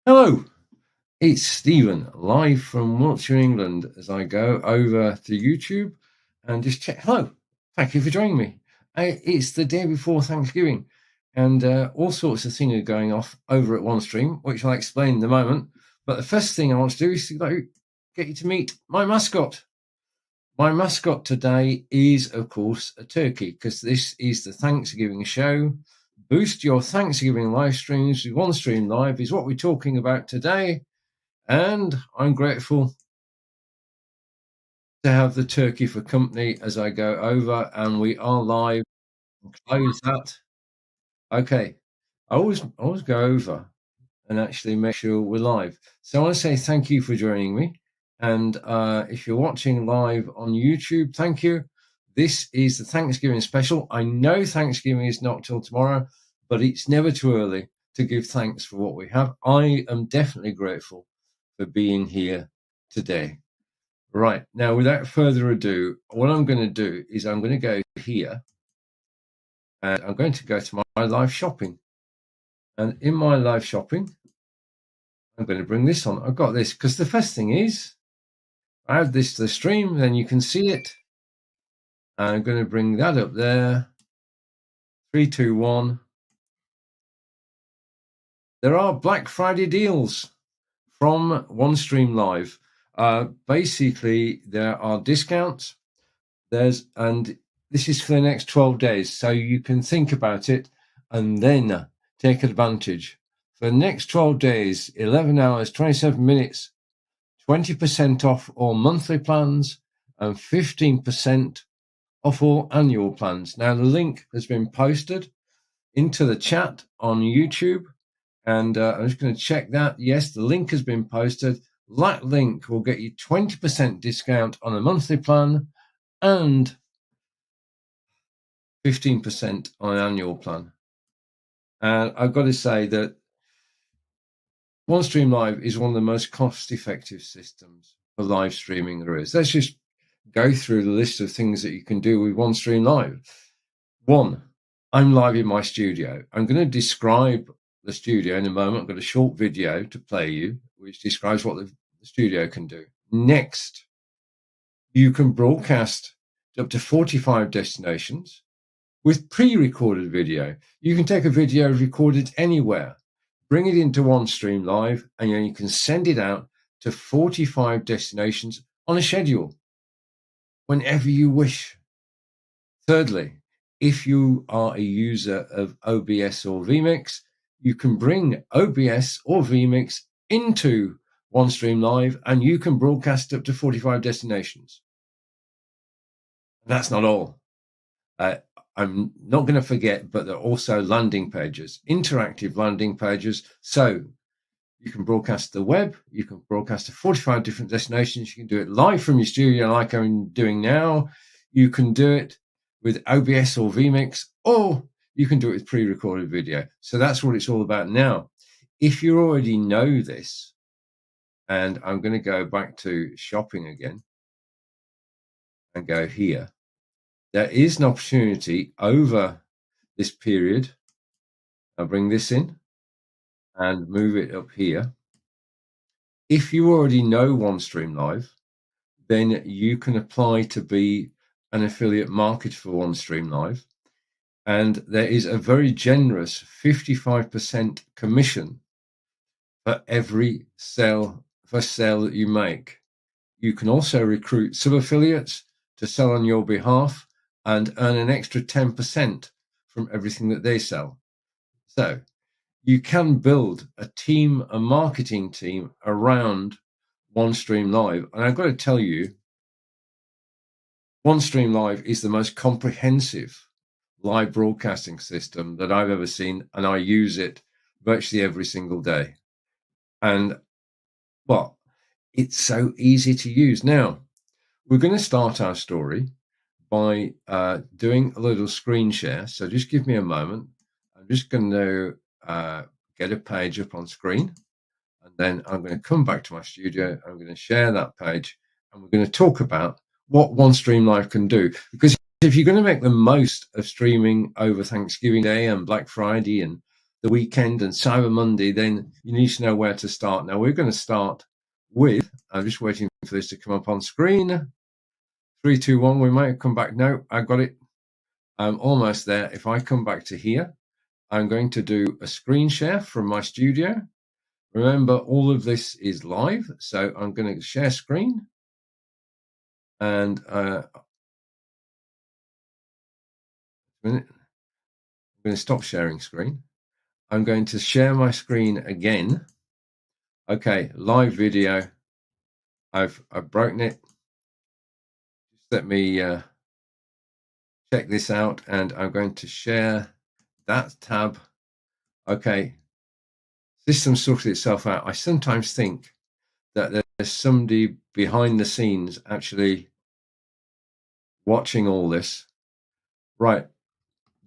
Hello, it's Stephen, live from Wiltshire, England, as I go over to YouTube and just check. Hello, thank you for joining me. It's the day before Thanksgiving, and all sorts of things are going off over at OneStream, which I'll explain in a moment. But the first thing I want to do is to get you to meet my mascot. My mascot today is, of course, a turkey, because this is the Thanksgiving show. Boost your Thanksgiving live streams with OneStream Live is what we're talking about today. And I'm grateful to have the turkey for company as I go over, and we are live. Close that. Okay. I always go over and actually make sure we're live. So I want to say thank you for joining me. And if you're watching live on YouTube, thank you. This is the Thanksgiving special. I know Thanksgiving is not till tomorrow, but it's never too early to give thanks for what we have. I am definitely grateful for being here today. Right, now without further ado, what I'm going to do is I'm going to go here and I'm going to go to my live shopping. And in my live shopping, I'm going to bring this on. I've got this because the first thing is I add this to the stream, then you can see it. And I'm going to bring that up there. 3, 2, 1. There are Black Friday deals from OneStream Live. Basically, there are discounts. And this is for the next 12 days, so you can think about it and then take advantage. For the next 12 days, 11 hours, 27 minutes, 20% off all monthly plans and 15% off all annual plans. Now, the link has been posted into the chat on YouTube, and I'm just going to check that. Yes, the link has been posted. That link will get you 20% discount on a monthly plan and 15% on an annual plan. And I've got to say that OneStream Live is one of the most cost-effective systems for live streaming there is. Let's just go through the list of things that you can do with OneStream Live. 1, I'm live in my studio. I'm going to describe the studio in a moment. I've got a short video to play you, which describes what the studio can do. Next, you can broadcast to up to 45 destinations with pre-recorded video. You can take a video recorded anywhere, bring it into OneStream Live, and you can send it out to 45 destinations on a schedule, whenever you wish. Thirdly, if you are a user of OBS or vMix, you can bring OBS or vMix into OneStream Live, and you can broadcast up to 45 destinations. And that's not all. I'm not going to forget, but there are also landing pages, interactive landing pages. So you can broadcast the web, you can broadcast to 45 different destinations. You can do it live from your studio like I'm doing now. You can do it with OBS or vMix, or you can do it with pre-recorded video. So that's what it's all about now. If you already know this, and I'm going to go back to shopping again and go here. There is an opportunity over this period. I'll bring this in and move it up here. If you already know OneStream Live, then you can apply to be an affiliate marketer for OneStream Live. And there is a very generous 55% commission for every sale that you make. You can also recruit sub-affiliates to sell on your behalf and earn an extra 10% from everything that they sell. So you can build a team, a marketing team around OneStream Live. And I've got to tell you, OneStream Live is the most comprehensive live broadcasting system that I've ever seen, and I use it virtually every single day. And well, it's so easy to use. Now, we're going to start our story by doing a little screen share. So just give me a moment. I'm just going to get a page up on screen, and then I'm going to come back to my studio. I'm going to share that page, and we're going to talk about what OneStream Live can do. Because if you're going to make the most of streaming over Thanksgiving Day and Black Friday and the weekend and Cyber Monday, then you need to know where to start. Now we're going to start with, I'm just waiting for this to come up on screen. 3, 2, 1, we might come back. No, I got it. I'm almost there. If I come back to here, I'm going to do a screen share from my studio. Remember, all of this is live, so I'm going to share screen. And I'm going to stop sharing screen. I'm going to share my screen again. Okay, live video. I've broken it. Just let me check this out, and I'm going to share that tab. Okay, system sorted itself out. I sometimes think that there's somebody behind the scenes actually watching all this. Right.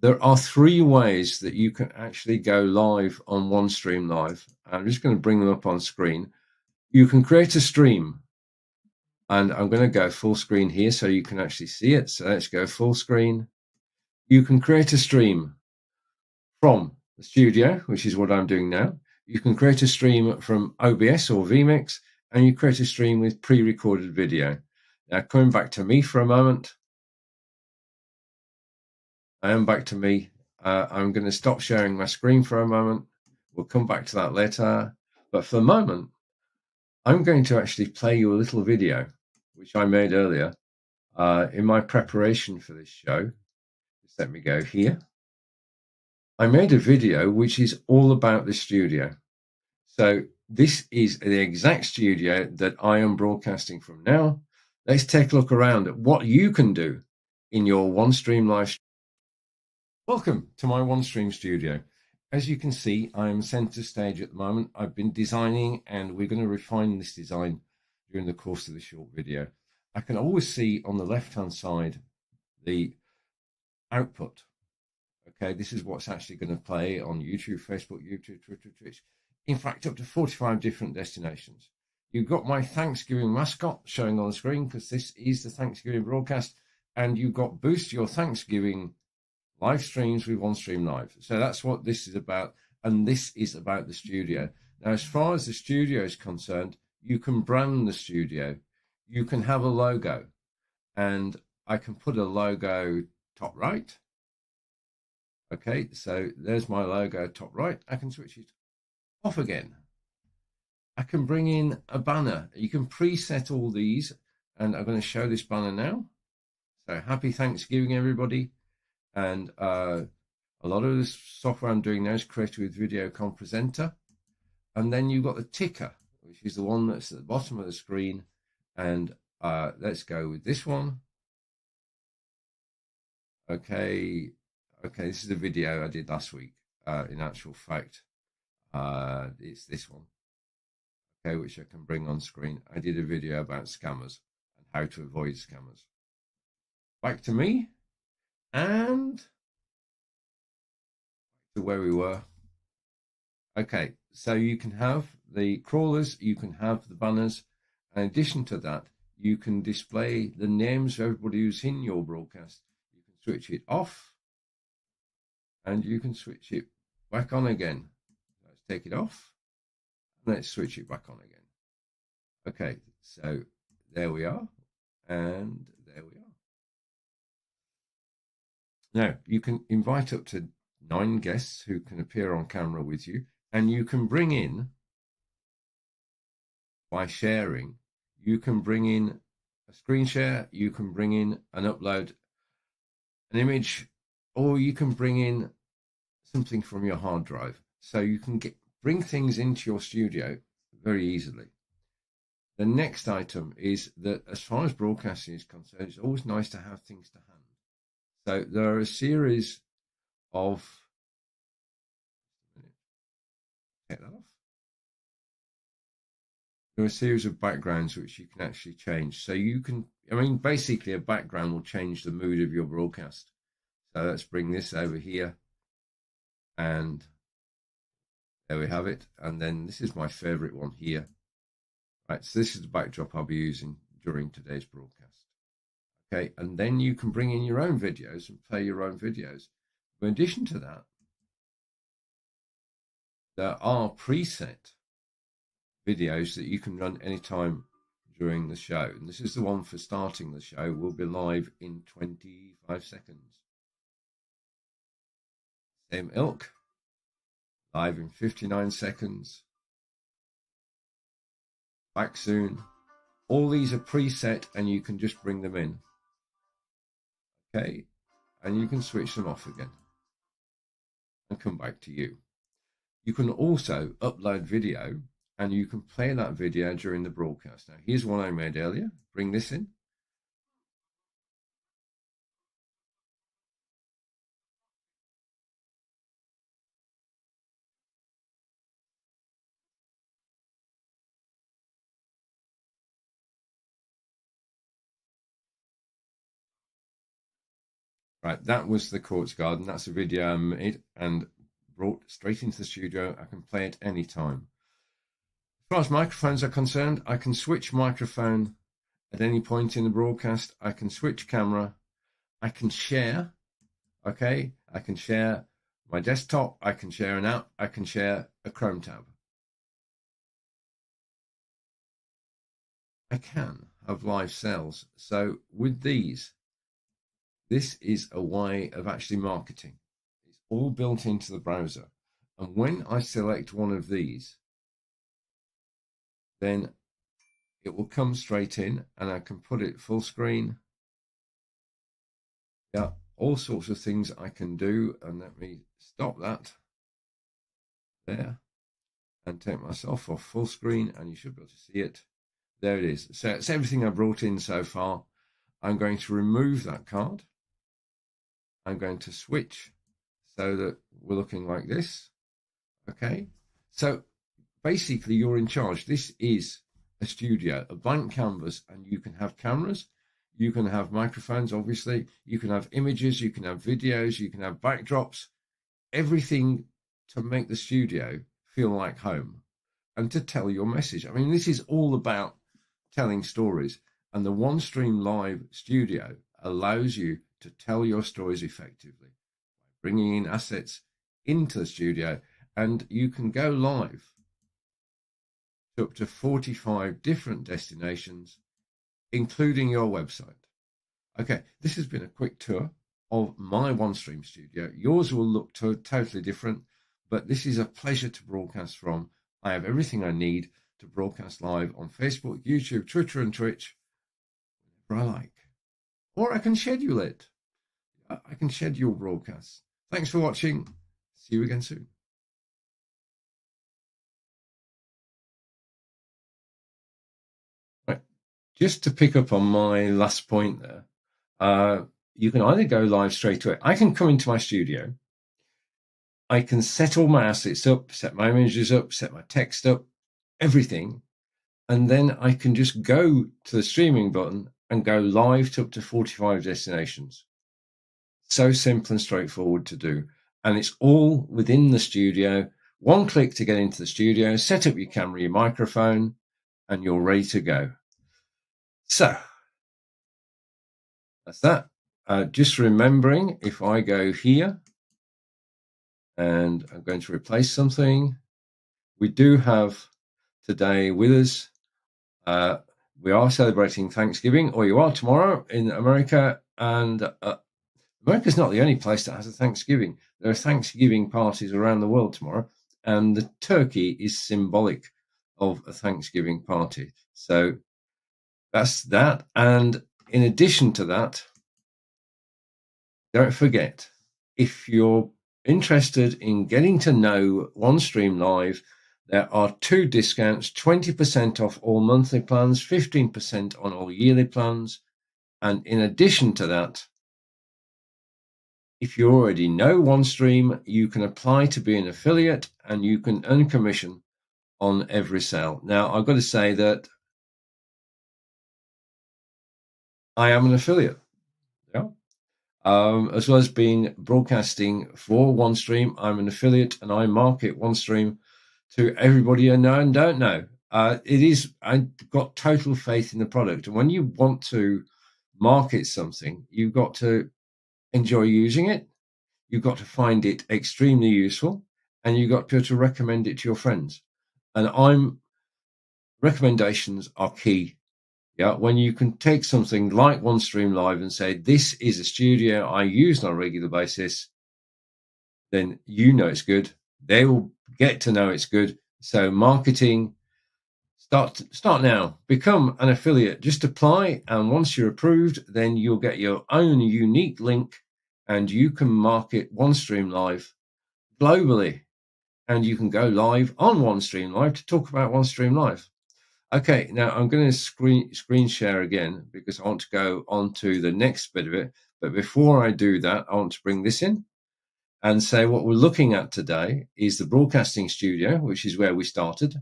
There are 3 ways that you can actually go live on OneStream Live. I'm just going to bring them up on screen. You can create a stream, and I'm going to go full screen here so you can actually see it. So let's go full screen. You can create a stream from the studio, which is what I'm doing now. You can create a stream from OBS or vMix, and you create a stream with pre-recorded video. Now, coming back to me for a moment. I am back to me. I'm going to stop sharing my screen for a moment. We'll come back to that later. But for the moment, I'm going to actually play you a little video, which I made earlier in my preparation for this show. Just let me go here. I made a video which is all about the studio. So this is the exact studio that I am broadcasting from now. Let's take a look around at what you can do in your OneStream Live. Welcome to my OneStream studio. As you can see, I'm center stage at the moment. I've been designing, and we're going to refine this design during the course of the short video. I can always see on the left-hand side the output. Okay, this is what's actually going to play on YouTube, Facebook, YouTube, Twitter, Twitch. In fact, up to 45 different destinations. You've got my Thanksgiving mascot showing on the screen because this is the Thanksgiving broadcast, and you've got Boost Your Thanksgiving live streams with OneStream Live. So that's what this is about, and this is about the studio. Now, as far as the studio is concerned, you can brand the studio. You can have a logo, and I can put a logo top right. Okay, so there's my logo top right. I can switch it off again. I can bring in a banner. You can preset all these, and I'm going to show this banner now. So happy Thanksgiving, everybody. And a lot of this software I'm doing now is created with Videocon Presenter. And then you've got the ticker, which is the one that's at the bottom of the screen. And let's go with this one. Okay, this is a video I did last week. In actual fact, it's this one. Okay, which I can bring on screen. I did a video about scammers and how to avoid scammers. Back to me. And to where we were. Okay, so you can have the crawlers, you can have the banners. In addition to that, you can display the names of everybody who's in your broadcast. You can switch it off, and you can switch it back on again. Let's take it off, and let's switch it back on again. Okay, so there we are, and there we are. Now, you can invite up to 9 guests who can appear on camera with you, and you can bring in, by sharing, you can bring in a screen share, you can bring in and upload an image, or you can bring in something from your hard drive. So you can bring things into your studio very easily. The next item is that as far as broadcasting is concerned, it's always nice to have things to hand. So there are a series of, take that off. There are a series of backgrounds which you can actually change. So you can, basically a background will change the mood of your broadcast. So let's bring this over here, and there we have it. And then this is my favorite one here. Right, so this is the backdrop I'll be using during today's broadcast. Okay, and then you can bring in your own videos and play your own videos. In addition to that, there are preset videos that you can run anytime during the show. And this is the one for starting the show. We'll be live in 25 seconds. Same ilk, live in 59 seconds. Back soon. All these are preset and you can just bring them in. Okay, and you can switch them off again and come back to you. You can also upload video and you can play that video during the broadcast. Now, here's one I made earlier. Bring this in. Right, that was the Quartz Garden. That's a video I made and brought straight into the studio. I can play it anytime. As far as microphones are concerned, I can switch microphone at any point in the broadcast. I can switch camera. I can share. Okay, I can share my desktop. I can share an app. I can share a Chrome tab. I can have live sales. So with these, this is a way of actually marketing. It's all built into the browser. And when I select one of these, then it will come straight in and I can put it full screen. Yeah, all sorts of things I can do. And let me stop that there and take myself off full screen and you should be able to see it. There it is. So it's everything I brought in so far. I'm going to remove that card. I'm going to switch so that we're looking like this. Okay. So basically you're in charge. This is a studio, a blank canvas, and you can have cameras. You can have microphones, obviously. You can have images. You can have videos. You can have backdrops. Everything to make the studio feel like home and to tell your message. I mean, this is all about telling stories. And the OneStream Live Studio allows you to tell your stories effectively by bringing in assets into the studio, and you can go live to up to 45 different destinations, including your website. Okay, this has been a quick tour of my OneStream studio. Yours will look totally different, but this is a pleasure to broadcast from. I have everything I need to broadcast live on Facebook, YouTube, Twitter, and Twitch whenever I like. Or I can schedule it. I can schedule broadcasts. Thanks for watching. See you again soon. Right. Just to pick up on my last point there, you can either go live straight away. I can come into my studio. I can set all my assets up, set my images up, set my text up, everything. And then I can just go to the streaming button and go live to up to 45 destinations. So simple and straightforward to do. And it's all within the studio. One click to get into the studio, set up your camera, your microphone, and you're ready to go. So that's that. Just remembering, if I go here and I'm going to replace something, we do have today with us, we are celebrating Thanksgiving, or you are tomorrow in America, and America's not the only place that has a Thanksgiving. There are Thanksgiving parties around the world tomorrow, and the turkey is symbolic of a Thanksgiving party. So that's that. And in addition to that, don't forget, if you're interested in getting to know OneStream Live, there are 2 discounts, 20% off all monthly plans, 15% on all yearly plans. And in addition to that, if you already know OneStream, you can apply to be an affiliate and you can earn commission on every sale. Now, I've got to say that I am an affiliate. Yeah. As well as being broadcasting for OneStream, I'm an affiliate and I market OneStream to everybody I know and don't know. I've got total faith in the product. And when you want to market something, you've got to enjoy using it. You've got to find it extremely useful. and you've got to be able to recommend it to your friends. And recommendations are key. Yeah, when you can take something like OneStream Live and say, this is a studio I use on a regular basis, then you know it's good. They will get to know it's good. So marketing, start now. Become an affiliate. Just apply, and once you're approved, then you'll get your own unique link, and you can market OneStream Live globally. And you can go live on OneStream Live to talk about OneStream Live. Okay, now I'm going to screen share again because I want to go on to the next bit of it. But before I do that, I want to bring this in and say what we're looking at today is the broadcasting studio, which is where we started.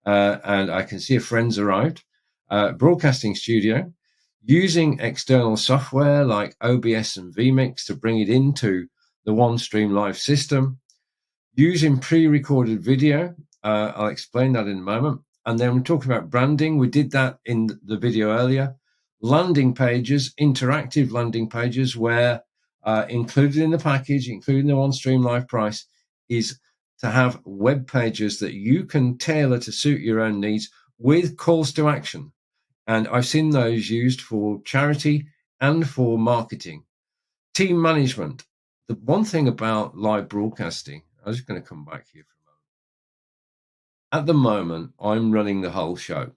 And I can see a friend's arrived. Broadcasting studio, using external software like OBS and vMix to bring it into the OneStream Live system, using pre-recorded video. I'll explain that in a moment. And then we're talking about branding. We did that in the video earlier. Landing pages, interactive landing pages, where included in the package, including the OneStream Live price, is to have web pages that you can tailor to suit your own needs with calls to action. And I've seen those used for charity and for marketing. Team management. The one thing about live broadcasting, I'm just going to come back here for a moment. At the moment, I'm running the whole show.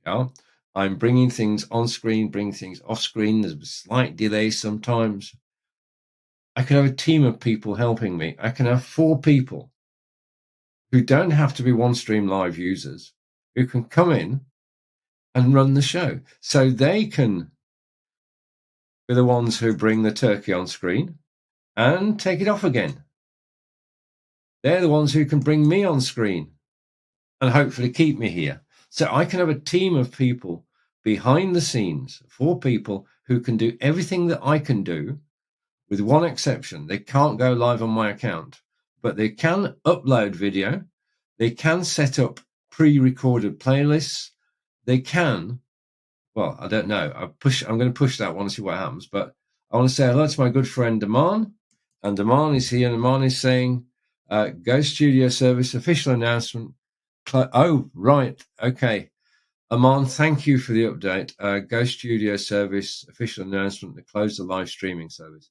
Yeah, I'm bringing things on screen, bringing things off screen. There's a slight delay sometimes. I can have a team of people helping me. I can have 4 people who don't have to be OneStream Live users, who can come in and run the show. So they can be the ones who bring the turkey on screen and take it off again. They're the ones who can bring me on screen and hopefully keep me here. So I can have a team of people behind the scenes, 4 people who can do everything that I can do, with one exception. They can't go live on my account, but they can upload video. They can set up pre-recorded playlists. They can, well, I don't know. I'm going to push that one and see what happens. But I want to say hello to my good friend Daman. And Daman is here. And Daman is saying, Go Studio Service official announcement. Oh, right. Okay. Aman, thank you for the update. Go Studio Service official announcement to close the live streaming service.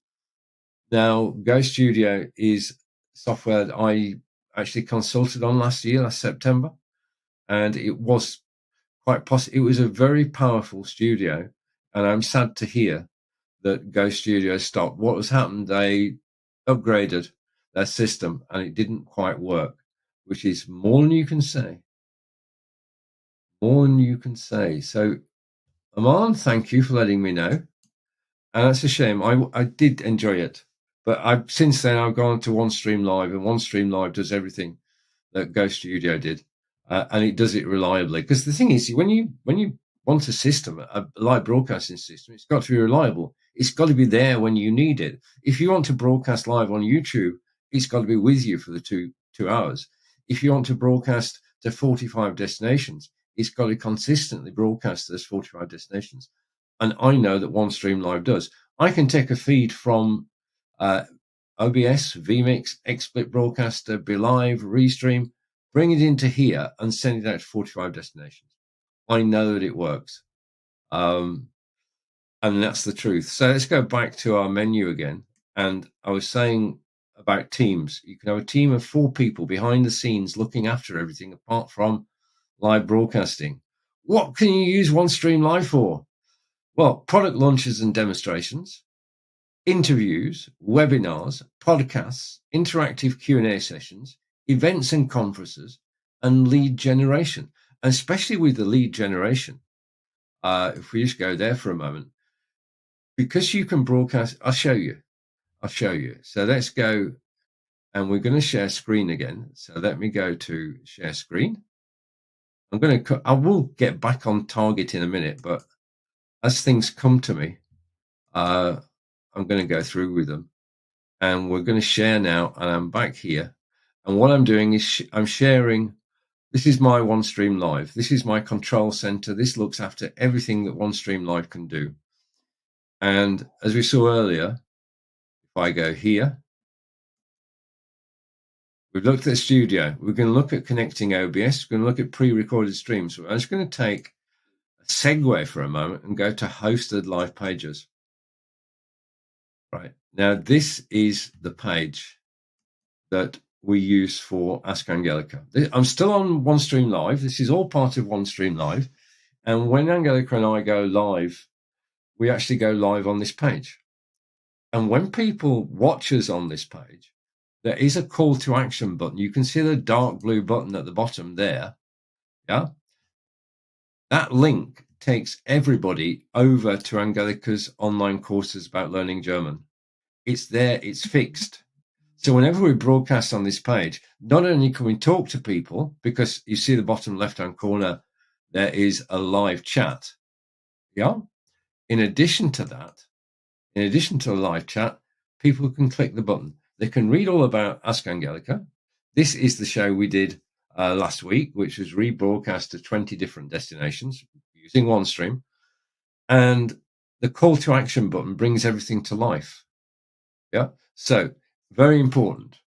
Now, Go Studio is software that I actually consulted on last September, and it was it was a very powerful studio, and I'm sad to hear that Go Studio stopped. What has happened? They upgraded their system, and it didn't quite work, which is more than you can say. More than you can say. So, Aman, thank you for letting me know. And that's a shame. I did enjoy it. But since then, I've gone to OneStream Live, and OneStream Live does everything that Go Studio did. And it does it reliably. Because the thing is, when you want a system, a live broadcasting system, it's got to be reliable. It's got to be there when you need it. If you want to broadcast live on YouTube, it's got to be with you for the two hours. If you want to broadcast to 45 destinations, it's got to consistently broadcast to those 45 destinations. And I know that OneStream Live does. I can take a feed from OBS, vMix, XSplit Broadcaster, BeLive, Restream, bring it into here and send it out to 45 destinations. I know that it works. And that's the truth. So let's go back to our menu again. And I was saying about teams. You can have a team of 4 people behind the scenes looking after everything apart from live broadcasting. What can you use OneStream Live for? Well, product launches and demonstrations, interviews, webinars, podcasts, interactive Q&A sessions, events and conferences, and lead generation. And especially with the lead generation, if we just go there for a moment, because you can broadcast, I'll show you. So let's go, and we're going to share screen again. So let me go to share screen. I will get back on target in a minute, but as things come to me, I'm going to go through with them, and we're going to share now. And I'm back here, and what I'm doing is I'm sharing. This is my OneStream Live. This is my control center. This looks after everything that OneStream Live can do. And as we saw earlier, if I go here, We've looked at the studio. We're going to look at connecting OBS. We're going to look at pre-recorded streams. I'm just going to take a segue for a moment and go to hosted live pages. Right. Now, this is the page that we use for Ask Angelica. I'm still on OneStream Live. This is all part of OneStream Live. And when Angelica and I go live, we actually go live on this page. And when people watch us on this page, there is a call to action button. You can see the dark blue button at the bottom there. Yeah. That link takes everybody over to Angelica's online courses about learning German. It's there, it's fixed. So whenever we broadcast on this page, not only can we talk to people, because you see the bottom left-hand corner, there is a live chat. Yeah. In addition to that, in addition to the live chat, people can click the button. They can read all about Ask Angelica. This is the show we did last week, which was rebroadcast to 20 different destinations using OneStream. And the call to action button brings everything to life. Yeah. So very important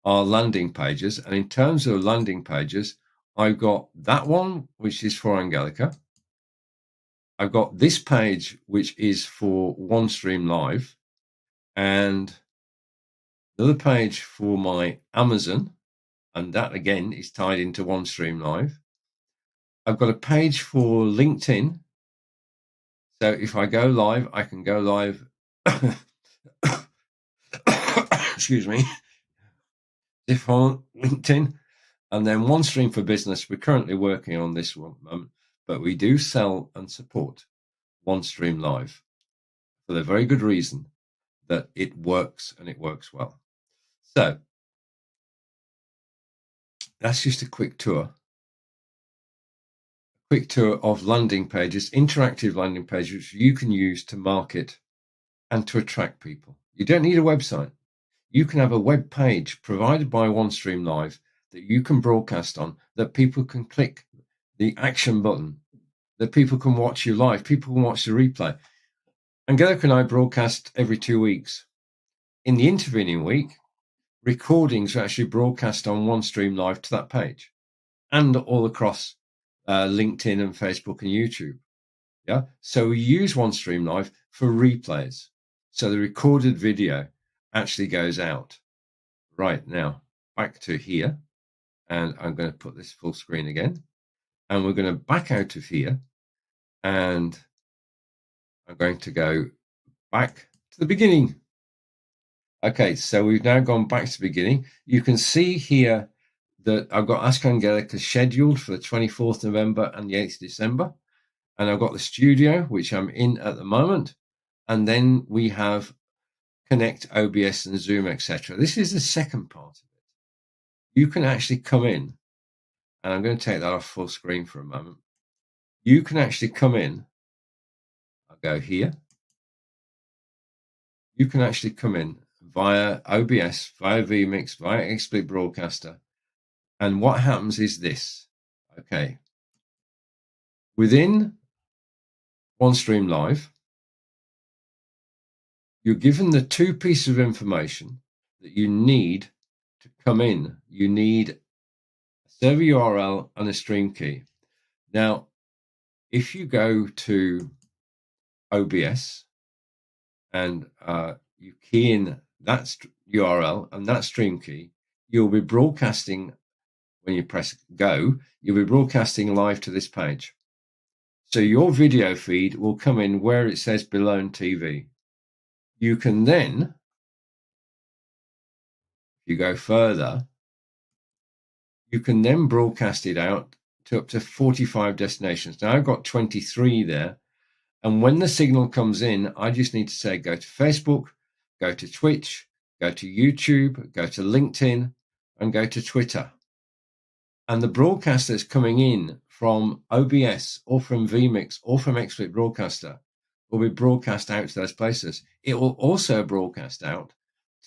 are landing pages. And in terms of landing pages, I've got that one, which is for Angelica. I've got this page, which is for OneStream Live, and another page for my Amazon, and that again is tied into OneStream Live. I've got a page for LinkedIn. So if I go live, I can go live. Excuse me. If on LinkedIn, and then OneStream for Business. We're currently working on this one, but we do sell and support OneStream Live for the very good reason that it works, and it works well. So that's just a quick tour of landing pages, interactive landing pages, which you can use to market and to attract people. You don't need a website. You can have a web page provided by OneStream Live that you can broadcast on, that people can click the action button, that people can watch you live, people can watch the replay. Angelica and I broadcast every 2 weeks. In the intervening week, recordings are actually broadcast on OneStream Live to that page and all across LinkedIn and Facebook and YouTube. Yeah. So we use OneStream Live for replays. So the recorded video actually goes out. Right now, back to here. And I'm going to put this full screen again. And we're going to back out of here. And I'm going to go back to the beginning. Okay, so we've now gone back to the beginning. You can see here that I've got Ask Angelica scheduled for the 24th November and the 8th December. And I've got the studio, which I'm in at the moment. And then we have Connect, OBS and Zoom, etc. This is the second part of it. You can actually come in, and I'm going to take that off full screen for a moment. You can actually come in. I'll go here. You can actually come in via OBS, via vMix, via XSplit Broadcaster. And what happens is this. Okay. Within OneStream Live, you're given the two pieces of information that you need to come in. You need a server URL and a stream key. Now, if you go to OBS and you key in that URL and that stream key, you'll be broadcasting, when you press go, you'll be broadcasting live to this page. So your video feed will come in where it says below TV. You can then, if you go further, you can then broadcast it out to up to 45 destinations. Now I've got 23 there. And when the signal comes in, I just need to say, go to Facebook, go to Twitch, go to YouTube, go to LinkedIn, and go to Twitter. And the broadcast that's coming in from OBS or from vMix or from XSplit Broadcaster will be broadcast out to those places. It will also broadcast out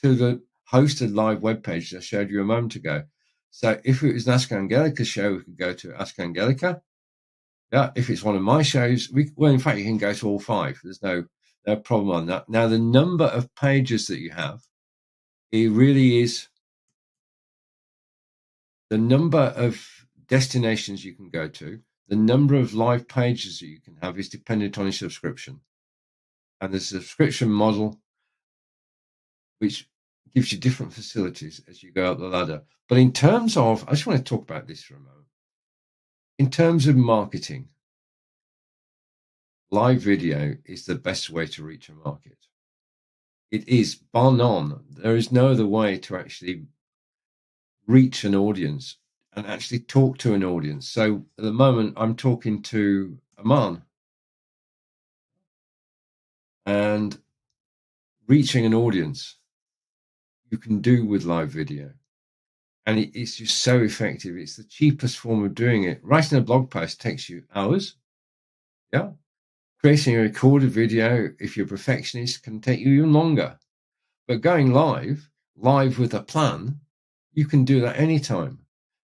to the hosted live webpage that I showed you a moment ago. So if it was an Ask Angelica show, we could go to Ask Angelica. Yeah, if it's one of my shows, well, in fact, you can go to all 5. There's no problem on that. Now, the number of pages that you have, it really is the number of destinations you can go to, the number of live pages that you can have is dependent on your subscription. And the subscription model, which gives you different facilities as you go up the ladder. But in terms of, I just want to talk about this for a moment. In terms of marketing, live video is the best way to reach a market. It is, bar none. There is no other way to actually reach an audience and actually talk to an audience. So at the moment, I'm talking to Aman, and reaching an audience you can do with live video. And it's just so effective. It's the cheapest form of doing it. Writing a blog post takes you hours. Yeah. Creating a recorded video, if you're a perfectionist, can take you even longer. But going live with a plan, you can do that anytime.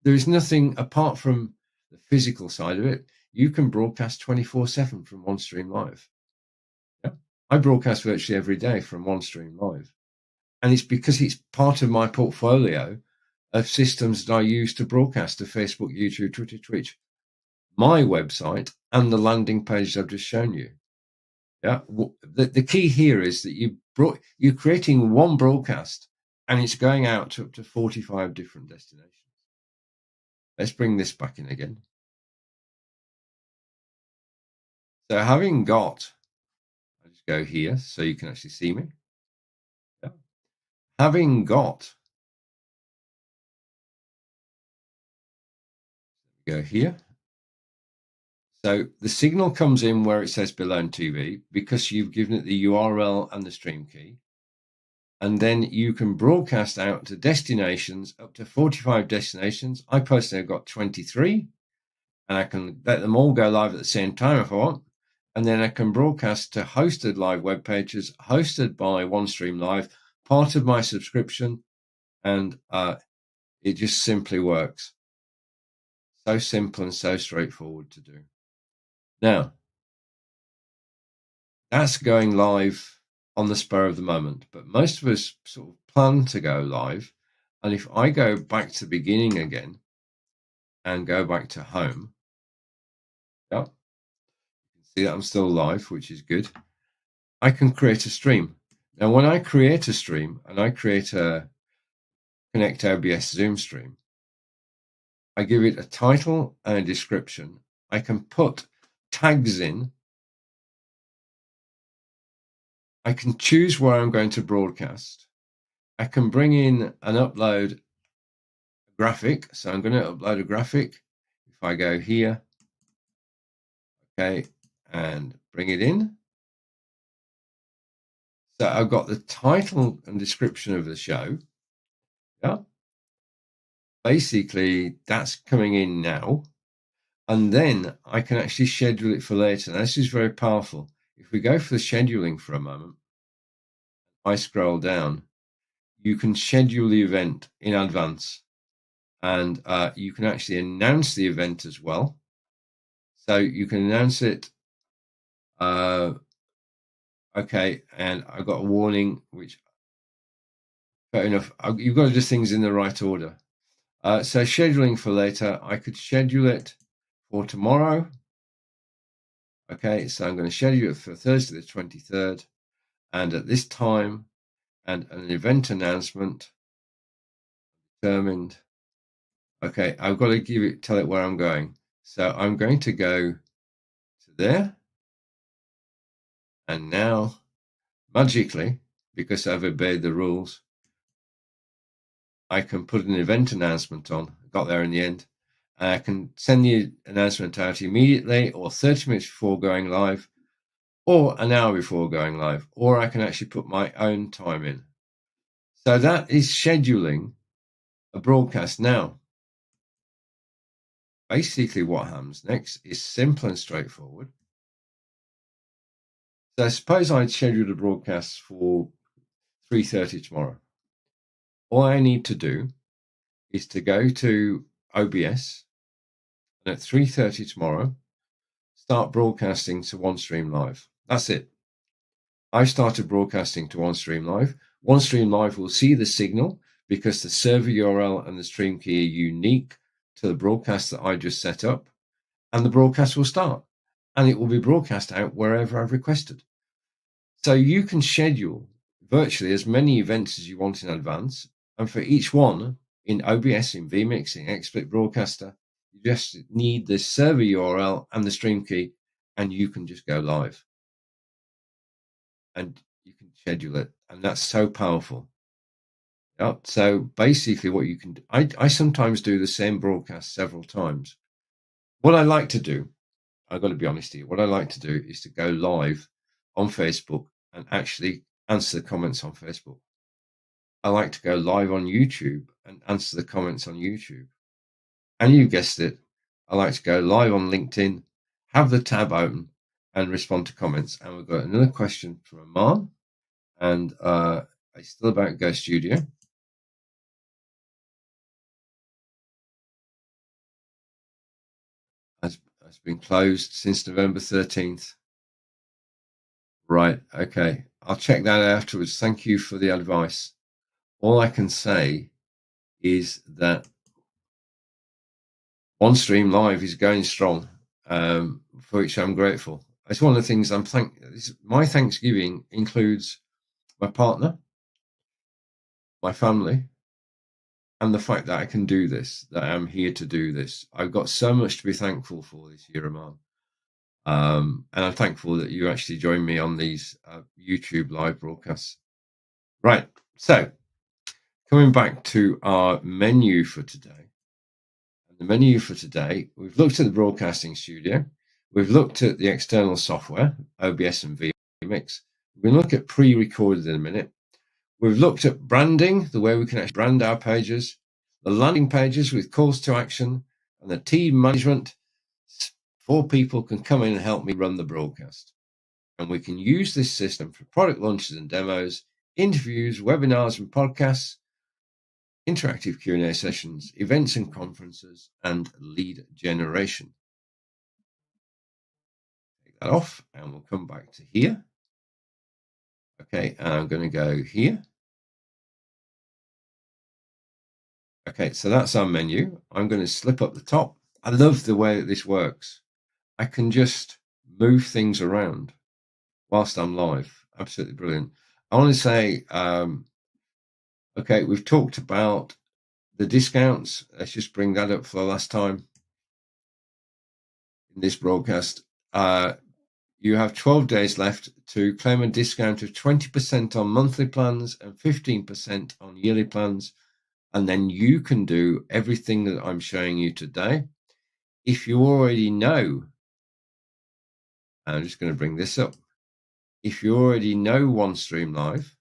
There is nothing apart from the physical side of it. You can broadcast 24/7 from OneStream Live. Yeah. I broadcast virtually every day from OneStream Live. And it's because it's part of my portfolio of systems that I use to broadcast to Facebook, YouTube, Twitter, Twitch, my website, and the landing page I've just shown you. Yeah, the key here is that you're creating one broadcast and it's going out to up to 45 different destinations. Let's bring this back in again. So having got, I'll just go here so you can actually see me. Yeah. Having got, go here. So the signal comes in where it says below TV because you've given it the URL and the stream key. And then you can broadcast out to destinations, up to 45 destinations. I personally have got 23, and I can let them all go live at the same time if I want. And then I can broadcast to hosted live web pages hosted by OneStream Live, part of my subscription. And it just simply works. So simple and so straightforward to do. Now, that's going live on the spur of the moment, but most of us sort of plan to go live. And if I go back to the beginning again and go back to home, yeah, you can see that I'm still live, which is good. I can create a stream. Now, when I create a stream and I create a Connect OBS Zoom stream, I give it a title and a description. I can put tags in. I can choose where I'm going to broadcast. I can bring in and upload a graphic. So I'm going to upload a graphic. If I go here, okay, and bring it in. So I've got the title and description of the show. Yeah. Basically, that's coming in now. And then I can actually schedule it for later. Now, this is very powerful. If we go for the scheduling for a moment, I scroll down, you can schedule the event in advance, and you can actually announce the event as well. So you can announce it. Okay, and I got a warning, which fair enough. You've got to do things in the right order. So scheduling for later, I could schedule it for tomorrow. Okay, so I'm going to schedule it for Thursday the 23rd, and at this time, and an event announcement determined. Okay, I've got to tell it where I'm going. So I'm going to go to there, and now magically, because I've obeyed the rules, I can put an event announcement on. I got there in the end. I can send the announcement out immediately, or 30 minutes before going live, or an hour before going live, or I can actually put my own time in. So that is scheduling a broadcast. Now, basically what happens next is simple and straightforward. So suppose I'd scheduled a broadcast for 3:30 tomorrow. All I need to do is to go to OBS, and at 3:30 tomorrow, start broadcasting to OneStream Live. That's it. I've started broadcasting to OneStream Live. OneStream Live will see the signal because the server URL and the stream key are unique to the broadcast that I just set up, and the broadcast will start, and it will be broadcast out wherever I've requested. So you can schedule virtually as many events as you want in advance, and for each one in OBS, in vMix, in XSplit Broadcaster, you just need the server URL and the stream key, and you can just go live. And you can schedule it, and that's so powerful. Yep. So basically what you can do, I sometimes do the same broadcast several times. What I like to do, I've got to be honest here, what I like to do is to go live on Facebook and actually answer the comments on Facebook. I like to go live on YouTube and answer the comments on YouTube. And you guessed it, I like to go live on LinkedIn, have the tab open and respond to comments. And we've got another question from Aman, and it's still about Go Studio. Has been closed since November 13th. Right, okay. I'll check that afterwards. Thank you for the advice. All I can say is that OneStream Live is going strong, for which I'm grateful. It's one of the things my Thanksgiving includes my partner, my family, and the fact that I can do this, that I'm here to do this. I've got so much to be thankful for this year, Aman. And I'm thankful that you actually joined me on these YouTube live broadcasts. Right, so coming back to our menu for today. And the menu for today, we've looked at the broadcasting studio. We've looked at the external software, OBS and vMix. We're going to look at pre-recorded in a minute. We've looked at branding, the way we can actually brand our pages, the landing pages with calls to action, and the team management. 4 people can come in and help me run the broadcast. And we can use this system for product launches and demos, interviews, webinars and podcasts, interactive Q&A sessions, events and conferences, and lead generation. Take that off and we'll come back to here. Okay, and I'm going to go here. Okay, so that's our menu. I'm going to slip up the top. I love the way that this works. I can just move things around whilst I'm live. Absolutely brilliant. I want to say, okay, we've talked about the discounts. Let's just bring that up for the last time in this broadcast. You have 12 days left to claim a discount of 20% on monthly plans and 15% on yearly plans. And then you can do everything that I'm showing you today. If you already know, I'm just going to bring this up. If you already know OneStream Live,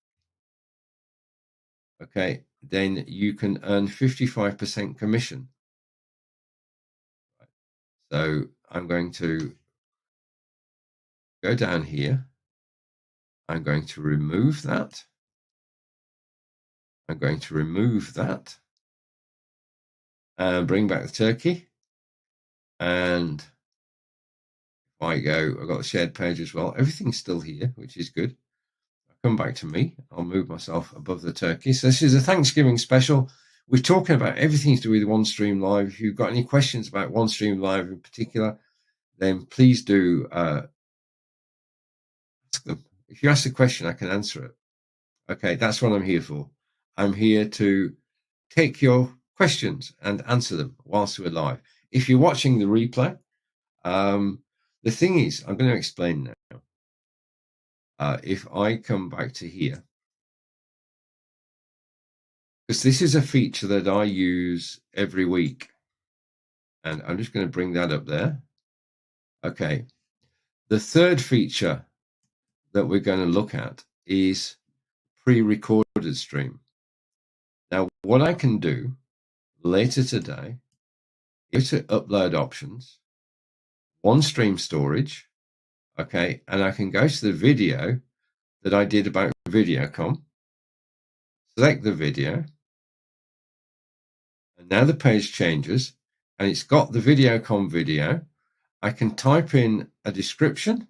okay, then you can earn 55% commission. So I'm going to go down here. I'm going to remove that. I'm going to remove that and bring back the turkey. And if I go, I've got the shared page as well. Everything's still here, which is good. I'll come back to me. I'll move myself above the turkey. So this is a Thanksgiving special. We're talking about everything to do with OneStream Live. If you've got any questions about OneStream Live in particular, then please do ask them. If you ask a question, I can answer it. Okay, that's what I'm here for. I'm here to take your questions and answer them whilst we're live. If you're watching the replay, the thing is, I'm going to explain now. If I come back to here, because this is a feature that I use every week, and I'm just going to bring that up there. Okay, the third feature that we're going to look at is pre-recorded stream. Now, what I can do later today is to upload options, OneStream storage, okay, and I can go to the video that I did about Videocom, select the video, and now the page changes, and it's got the Videocom video. I can type in a description,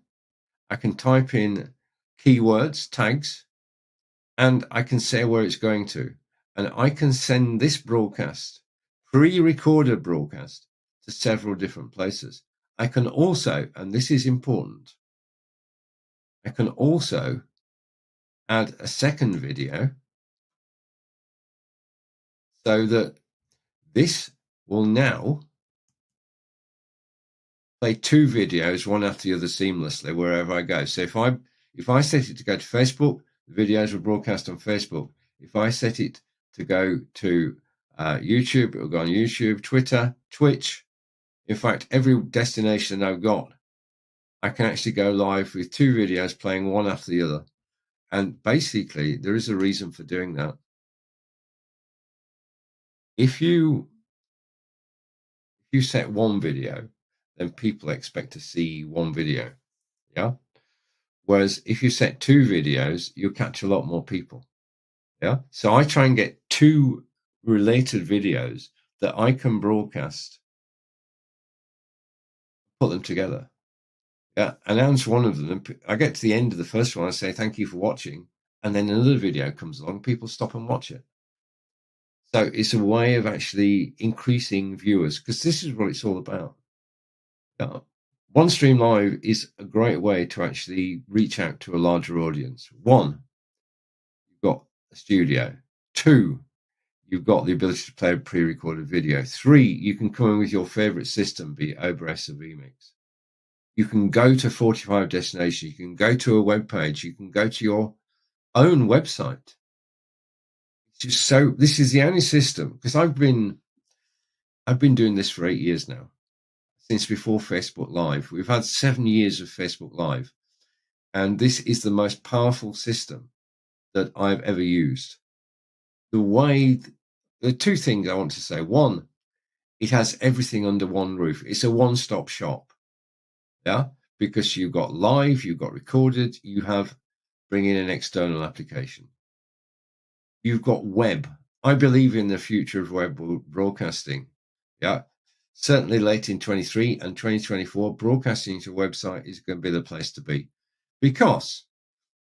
I can type in keywords, tags, and I can say where it's going to. and I can send this broadcast, pre-recorded broadcast, to several different places. I can also, and this is important, I can also add a second video so that this will now play two videos, one after the other, seamlessly wherever I go. So if I set it to go to Facebook, the videos will broadcast on Facebook. If I set it to go to YouTube, it will go on YouTube, Twitter, Twitch. In fact, every destination I've got, I can actually go live with two videos playing one after the other. And basically, there is a reason for doing that. If you set one video, then people expect to see one video. Yeah. Whereas if you set two videos, you'll catch a lot more people. Yeah. So I try and get two related videos that I can broadcast, put them together. Yeah. Announce one of them. I get to the end of the first one, I say, thank you for watching. And then another video comes along, people stop and watch it. So it's a way of actually increasing viewers, because this is what it's all about. Yeah. OneStream Live is a great way to actually reach out to a larger audience. One, you've got a studio. Two, you've got the ability to play a pre-recorded video. Three, you can come in with your favorite system, be it OBS or vMix. You can go to 45 destinations. You can go to a web page. You can go to your own website. This is the only system, because I've been doing this for 8 years now, since before Facebook Live. We've had 7 years of Facebook Live, and this is the most powerful system that I've ever used. There are two things I want to say. One, it has everything under one roof. It's a one-stop shop. Yeah, because you've got live, you've got recorded, you have bring in an external application. You've got web. I believe in the future of web broadcasting. Yeah, certainly late in 23 and 2024, broadcasting to a website is going to be the place to be. Because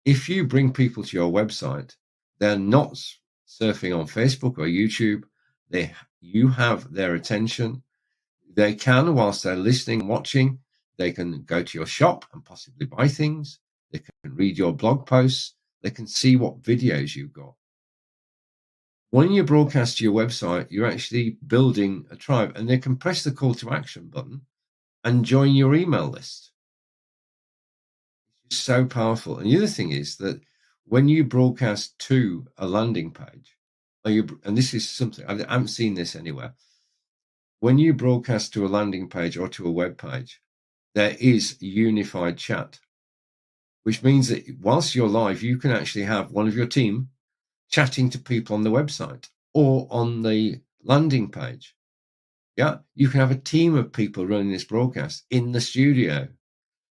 if you bring people to your website, they're not surfing on Facebook or YouTube. You have their attention. They can, whilst they're listening and watching, they can go to your shop and possibly buy things. They can read your blog posts. They can see what videos you've got. When you broadcast to your website, you're actually building a tribe, and they can press the call to action button and join your email list. It's so powerful. And the other thing is that when you broadcast to a landing page, and this is something, I haven't seen this anywhere. When you broadcast to a landing page or to a web page, there is unified chat, which means that whilst you're live, you can actually have one of your team chatting to people on the website or on the landing page. Yeah, you can have a team of people running this broadcast in the studio,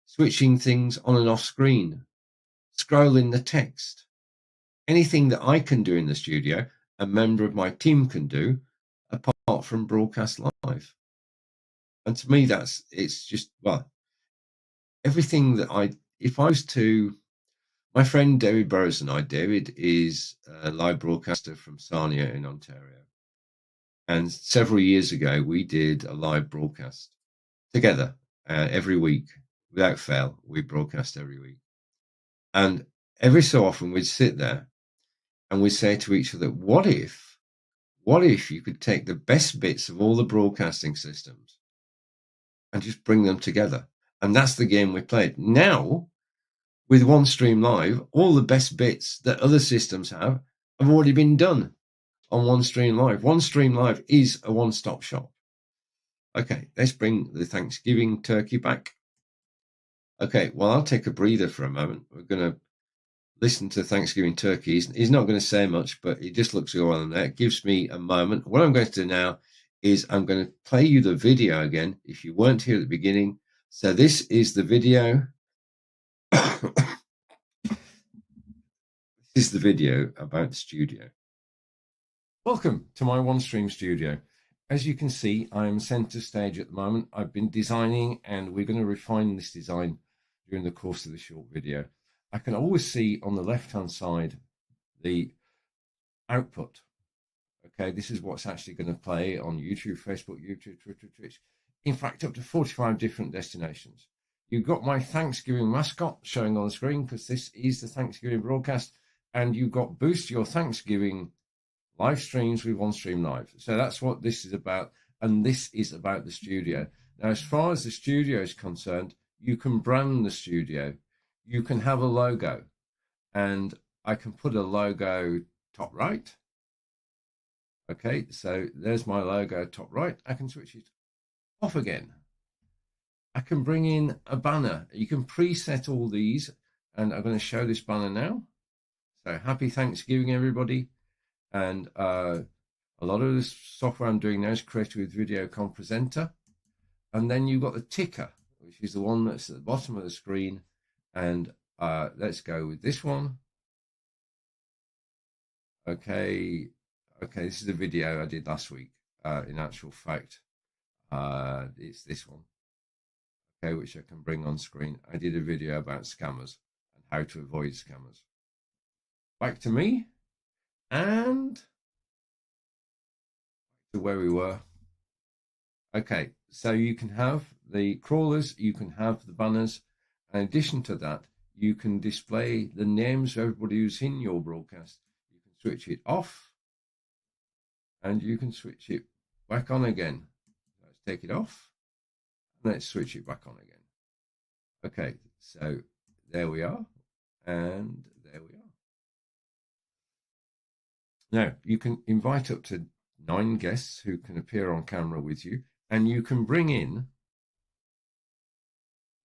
switching things on and off screen, scrolling the text. Anything that I can do in the studio, a member of my team can do, apart from broadcast live. And to me, it's just, well, everything that if I was to, my friend David Burrows and I, David is a live broadcaster from Sarnia in Ontario. And several years ago, we did a live broadcast together every week, without fail. We broadcast every week. And every so often we'd sit there and we'd say to each other, what if you could take the best bits of all the broadcasting systems and just bring them together? And that's the game we played. Now, with OneStream Live, all the best bits that other systems have already been done on OneStream Live. OneStream Live is a one-stop shop. Okay, let's bring the Thanksgiving turkey back. Okay, well, I'll take a breather for a moment. We're going to listen to Thanksgiving turkey. He's not going to say much, but he just looks all on there. It gives me a moment. What I'm going to do now is I'm going to play you the video again, if you weren't here at the beginning. So this is the video. This is the video about the studio. Welcome to my OneStream studio. As you can see, I'm center stage at the moment. I've been designing, and we're going to refine this design during the course of the short video. I can always see on the left-hand side the output Okay, this is what's actually going to play on YouTube, Facebook, YouTube, Twitter, Twitch. In fact, up to 45 different destinations. You've got my Thanksgiving mascot showing on the screen because this is the Thanksgiving broadcast. And you've got Boost Your Thanksgiving live streams with OneStream Live. So that's what this is about. And this is about the studio. Now, as far as the studio is concerned, you can brand the studio. You can have a logo. And I can put a logo top right. Okay, so there's my logo top right. I can switch it off again. I can bring in a banner. You can preset all these. And I'm going to show this banner now. So happy Thanksgiving, everybody. And a lot of the software I'm doing now is created with Videocon Presenter. And then you've got the ticker, which is the one that's at the bottom of the screen. And let's go with this one. Okay, this is a video I did last week. In actual fact, it's this one. Okay, which I can bring on screen. I did a video about scammers and how to avoid scammers. Back to me. And to where we were. Okay, so you can have the crawlers, you can have the banners. In addition to that, you can display the names of everybody who's in your broadcast. You can switch it off and you can switch it back on again. Let's take it off and let's switch it back on again. Okay, so there we are, and there we are. Now, you can invite up to 9 guests who can appear on camera with you, and you can bring in,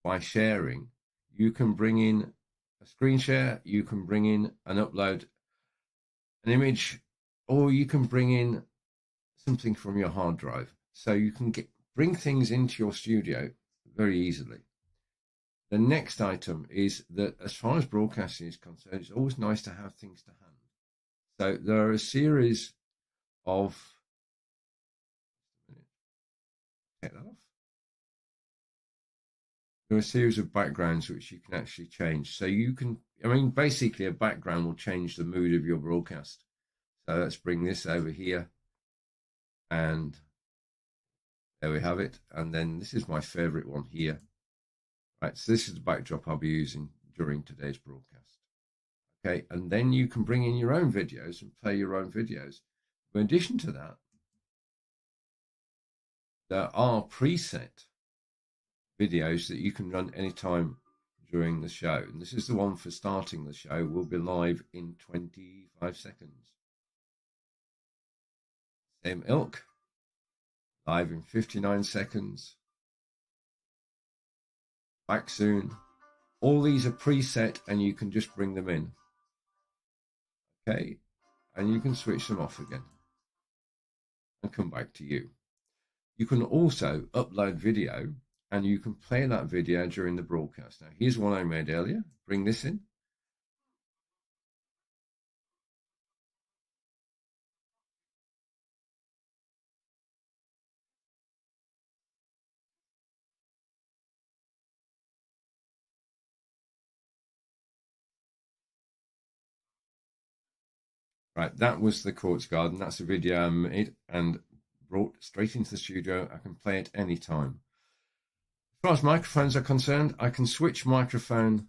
by sharing, you can bring in a screen share, you can bring in and upload an image, or you can bring in something from your hard drive. So you can bring things into your studio very easily. The next item is that as far as broadcasting is concerned, it's always nice to have things to hand. So there are a series of, take that off. There are a series of backgrounds which you can actually change. So you can, I mean, basically a background will change the mood of your broadcast. So let's bring this over here. And there we have it. And then this is my favorite one here. Right, so this is the backdrop I'll be using during today's broadcast. Okay, and then you can bring in your own videos and play your own videos. In addition to that, there are preset videos that you can run anytime during the show. And this is the one for starting the show. We'll be live in 25 seconds. Same ilk, live in 59 seconds. Back soon. All these are preset and you can just bring them in. Okay, and you can switch them off again and come back to you. You can also upload video and you can play that video during the broadcast. Now, here's one I made earlier. Bring this in. Right, that was the Quartz Garden. That's a video I made and brought straight into the studio. I can play it anytime. As far as microphones are concerned, I can switch microphone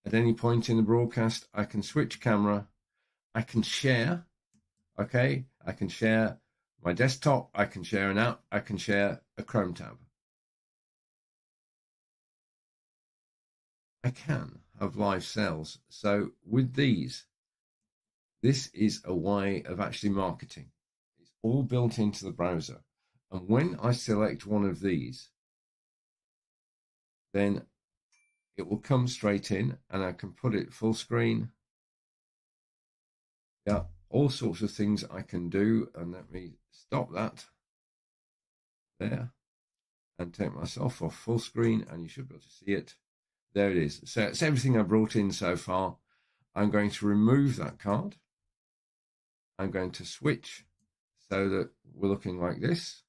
at any point in the broadcast. I can switch camera. I can share. Okay, I can share my desktop. I can share an app. I can share a Chrome tab. I can have live sales. So with these, this is a way of actually marketing. It's all built into the browser. And when I select one of these, then it will come straight in and I can put it full screen. Yeah, all sorts of things I can do. And let me stop that there and take myself off full screen and you should be able to see it. There it is. So it's everything I brought in so far. I'm going to remove that card. I'm going to switch so that we're looking like this.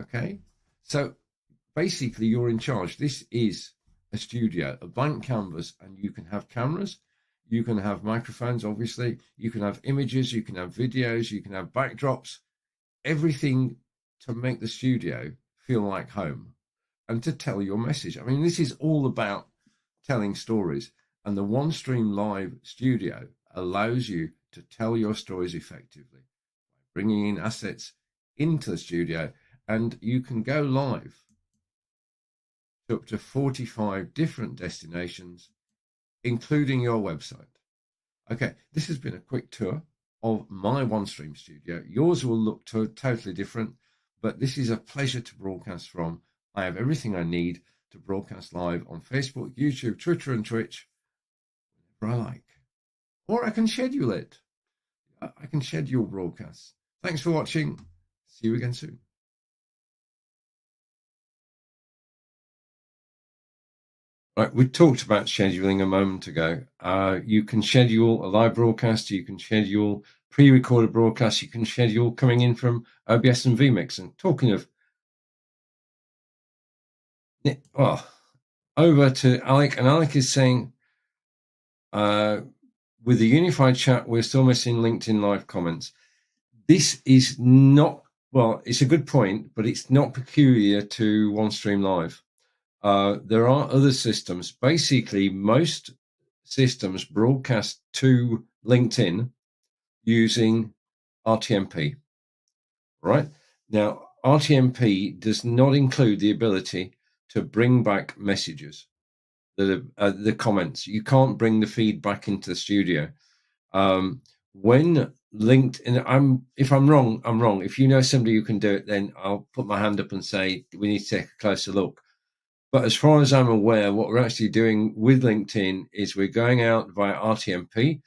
Okay. So basically you're in charge. This is a studio, a blank canvas, and you can have cameras. You can have microphones, obviously. You can have images. You can have videos. You can have backdrops. everything to make the studio feel like home and to tell your message. I mean, this is all about telling stories, and the OneStream Live Studio allows you to tell your stories effectively by bringing in assets into the studio, and you can go live to up to 45 different destinations, including your website. Okay, this has been a quick tour of my OneStream studio. Yours will look totally different, but this is a pleasure to broadcast from. I have everything I need to broadcast live on Facebook, YouTube, Twitter, and Twitch whenever I like. Or I can schedule it. I can schedule broadcasts. Thanks for watching. See you again soon. Right, we talked about scheduling a moment ago. You can schedule a live broadcast. You can schedule pre-recorded broadcasts. You can schedule coming in from OBS and vMix. And talking of, well, over to Alec, and Alec is saying, with the unified chat, we're still missing LinkedIn live comments. This is not, well, it's a good point, but it's not peculiar to OneStream Live. There are other systems. Basically, most systems broadcast to LinkedIn using RTMP. Right? Now, RTMP does not include the ability to bring back messages, the comments. You can't bring the feed back into the studio. When LinkedIn, if I'm wrong, I'm wrong. If you know somebody who can do it, then I'll put my hand up and say we need to take a closer look. But as far as I'm aware, what we're actually doing with LinkedIn is we're going out via RTMP,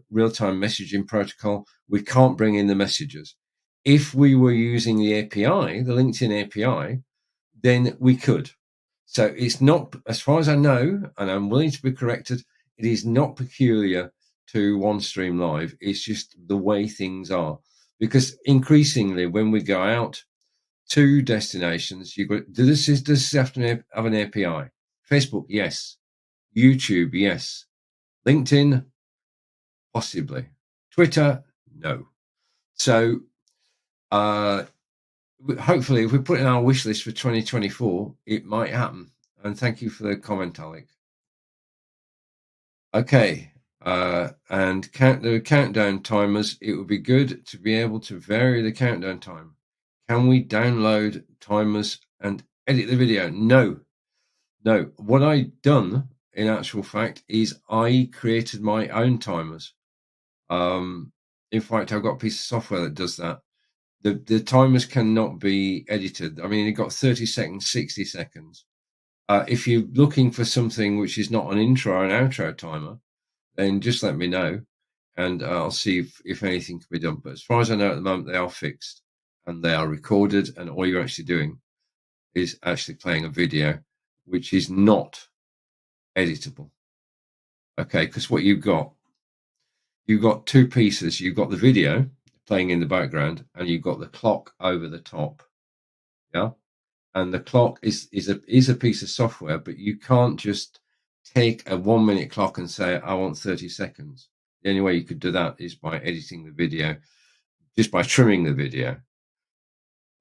real-time messaging protocol. We can't bring in the messages. If we were using the API, the LinkedIn API, then we could. So it's not, as far as I know, and I'm willing to be corrected, it is not peculiar to OneStream Live. It's just the way things are. Because increasingly, when we go out to destinations, you go, does this have to have an API? Facebook, yes. YouTube, yes. LinkedIn, possibly. Twitter, no. So hopefully, if we put in our wish list for 2024, it might happen. And thank you for the comment, Alec. Okay, and the countdown timers. It would be good to be able to vary the countdown time. Can we download timers and edit the video? No. What I've done, in actual fact, is I created my own timers. In fact, I've got a piece of software that does that. The timers cannot be edited. I mean, it got 30 seconds, 60 seconds. If you're looking for something which is not an intro and outro timer, then just let me know, and I'll see if anything can be done. But as far as I know at the moment, they are fixed and they are recorded, and all you're actually doing is actually playing a video, which is not editable. Okay, because what you've got two pieces. You've got the video playing in the background, and you've got the clock over the top. Yeah, and the clock is a piece of software, but you can't just take a 1 minute clock and say I want 30 seconds. The only way you could do that is by editing the video, just by trimming the video.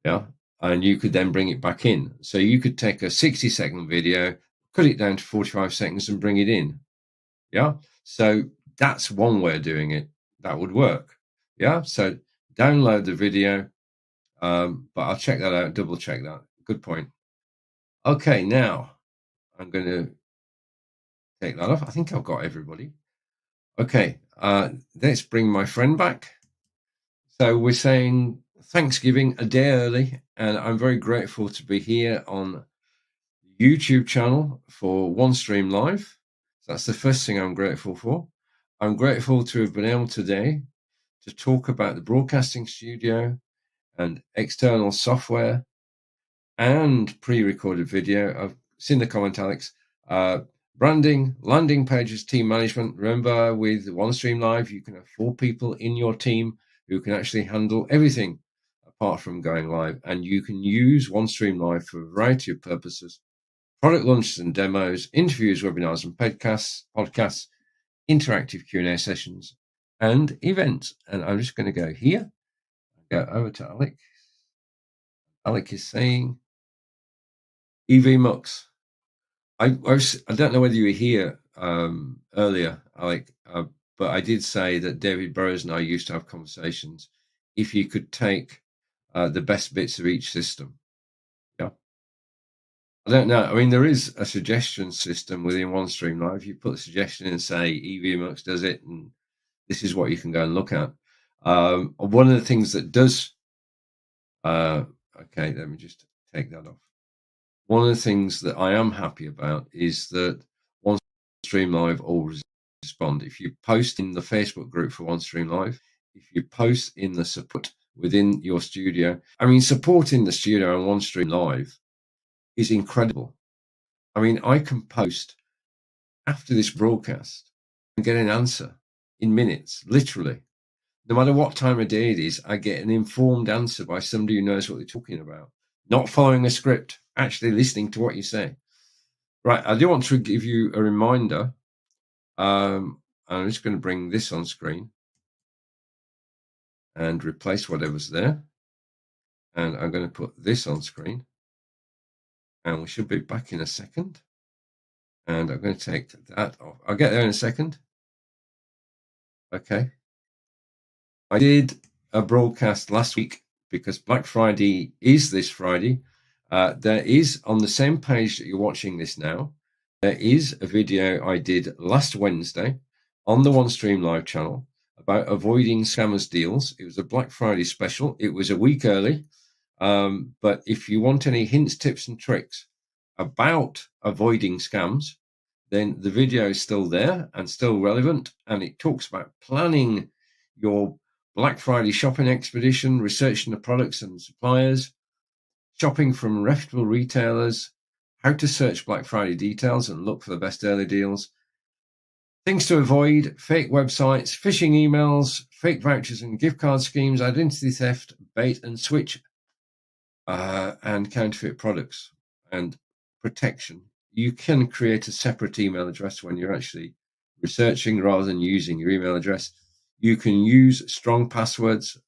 Yeah, and you could then bring it back in. So you could take a 60-second video, cut it down to 45 seconds, and bring it in. Yeah, so that's one way of doing it. That would work. Yeah, so download the video, but I'll check that out, double check that. Good point. Okay, now I'm going to take that off. I think I've got everybody. Okay, let's bring my friend back. So we're saying Thanksgiving a day early, and I'm very grateful to be here on the YouTube channel for OneStream Live. So that's the first thing I'm grateful for. I'm grateful to have been able today to talk about the broadcasting studio and external software and pre-recorded video. I've seen the comment, Alex. Branding, landing pages, team management. Remember, with OneStream Live, you can have 4 people in your team who can actually handle everything apart from going live. And you can use OneStream Live for a variety of purposes. Product launches and demos, interviews, webinars and podcasts, interactive Q&A sessions, and events. And I'm just going to go here, Go over to Alec. Alec is saying, EV Mux. I don't know whether you were here earlier, Alec, but I did say that David Burrows and I used to have conversations. If you could take the best bits of each system. Yeah. I don't know. I mean, there is a suggestion system within OneStream Live. You put a suggestion in and say EV Mux does it, and this is what you can go and look at. One of the things that does, okay, let me just take that off. One of the things that I am happy about is that OneStream Live always respond. If you post in the Facebook group for OneStream Live, if you post in the support within your studio, I mean, support in the studio on OneStream Live is incredible. I mean, I can post after this broadcast and get an answer in minutes, literally. No matter what time of day it is, I get an informed answer by somebody who knows what they're talking about. Not following a script, actually listening to what you say. Right, I do want to give you a reminder. I'm just going to bring this on screen and replace whatever's there. And I'm going to put this on screen. And we should be back in a second. And I'm going to take that off. I'll get there in a second. Okay. I did a broadcast last week because Black Friday is this Friday. There is, on the same page that you're watching this now, there is a video I did last Wednesday on the OneStream Live channel about avoiding scammers deals. It was a Black Friday special. It was a week early. But if you want any hints, tips, and tricks about avoiding scams, then the video is still there and still relevant. And it talks about planning your Black Friday shopping expedition, researching the products and suppliers, shopping from reputable retailers, how to search Black Friday details and look for the best early deals, things to avoid, fake websites, phishing emails, fake vouchers and gift card schemes, identity theft, bait and switch, and counterfeit products and protection. You can create a separate email address when you're actually researching rather than using your email address. You can use strong passwords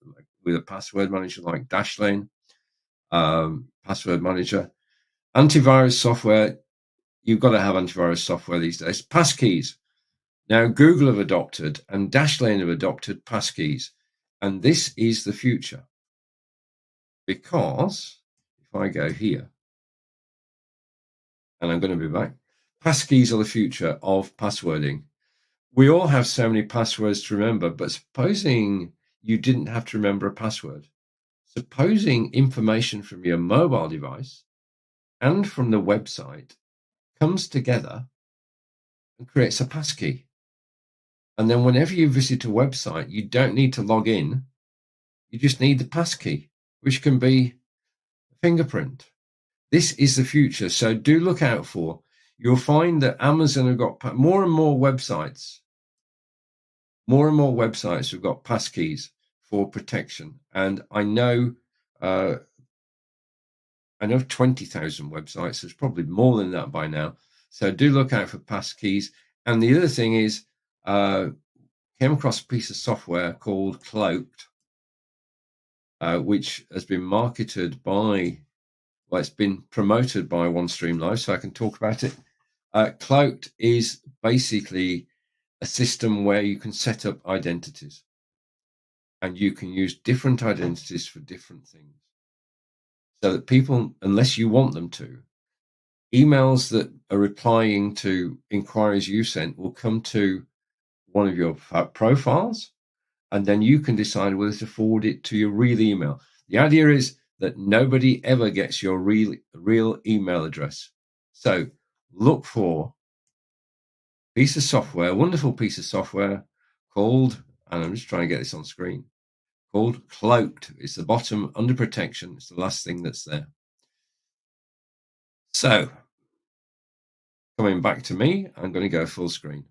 with a password manager like Dashlane, password manager. Antivirus software, you've got to have antivirus software these days. Passkeys. Now, Google have adopted and Dashlane have adopted passkeys. And this is the future. Because if I go here, and I'm going to be back, passkeys are the future of passwording. We all have so many passwords to remember, but supposing you didn't have to remember a password, supposing information from your mobile device and from the website comes together and creates a passkey. And then whenever you visit a website, you don't need to log in. You just need the passkey, which can be a fingerprint. This is the future. So do look out for. You'll find that Amazon have got more and more websites. More and more websites have got passkeys for protection. And I know 20,000 websites. There's probably more than that by now. So do look out for passkeys. And the other thing is, came across a piece of software called Cloaked, which has been marketed by, well, it's been promoted by OneStream Live, so I can talk about it. Cloaked is basically a system where you can set up identities, and you can use different identities for different things, so that people, unless you want them to, emails that are replying to inquiries you sent will come to one of your profiles, and then you can decide whether to forward it to your real email. The idea is that nobody ever gets your real email address. So look for a piece of software, a wonderful piece of software called, and I'm just trying to get this on screen, called Cloaked. It's the bottom under protection. It's the last thing that's there. So coming back to me, I'm going to go full screen.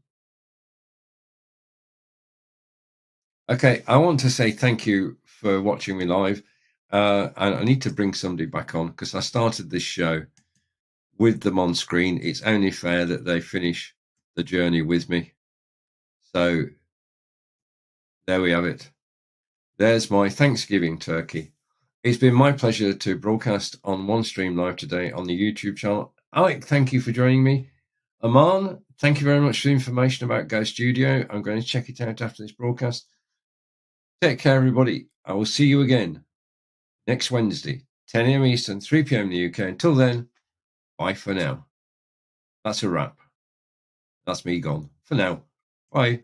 Okay, I want to say thank you for watching me live. And I need to bring somebody back on because I started this show with them on screen. It's only fair that they finish the journey with me. So there we have it. There's my Thanksgiving turkey. It's been my pleasure to broadcast on OneStream Live today on the YouTube channel. Alec, thank you for joining me. Aman, thank you very much for the information about Go Studio. I'm going to check it out after this broadcast. Take care, everybody. I will see you again next Wednesday, 10 a.m. Eastern, 3 p.m. in the UK. Until then, bye for now. That's a wrap. That's me gone for now. Bye.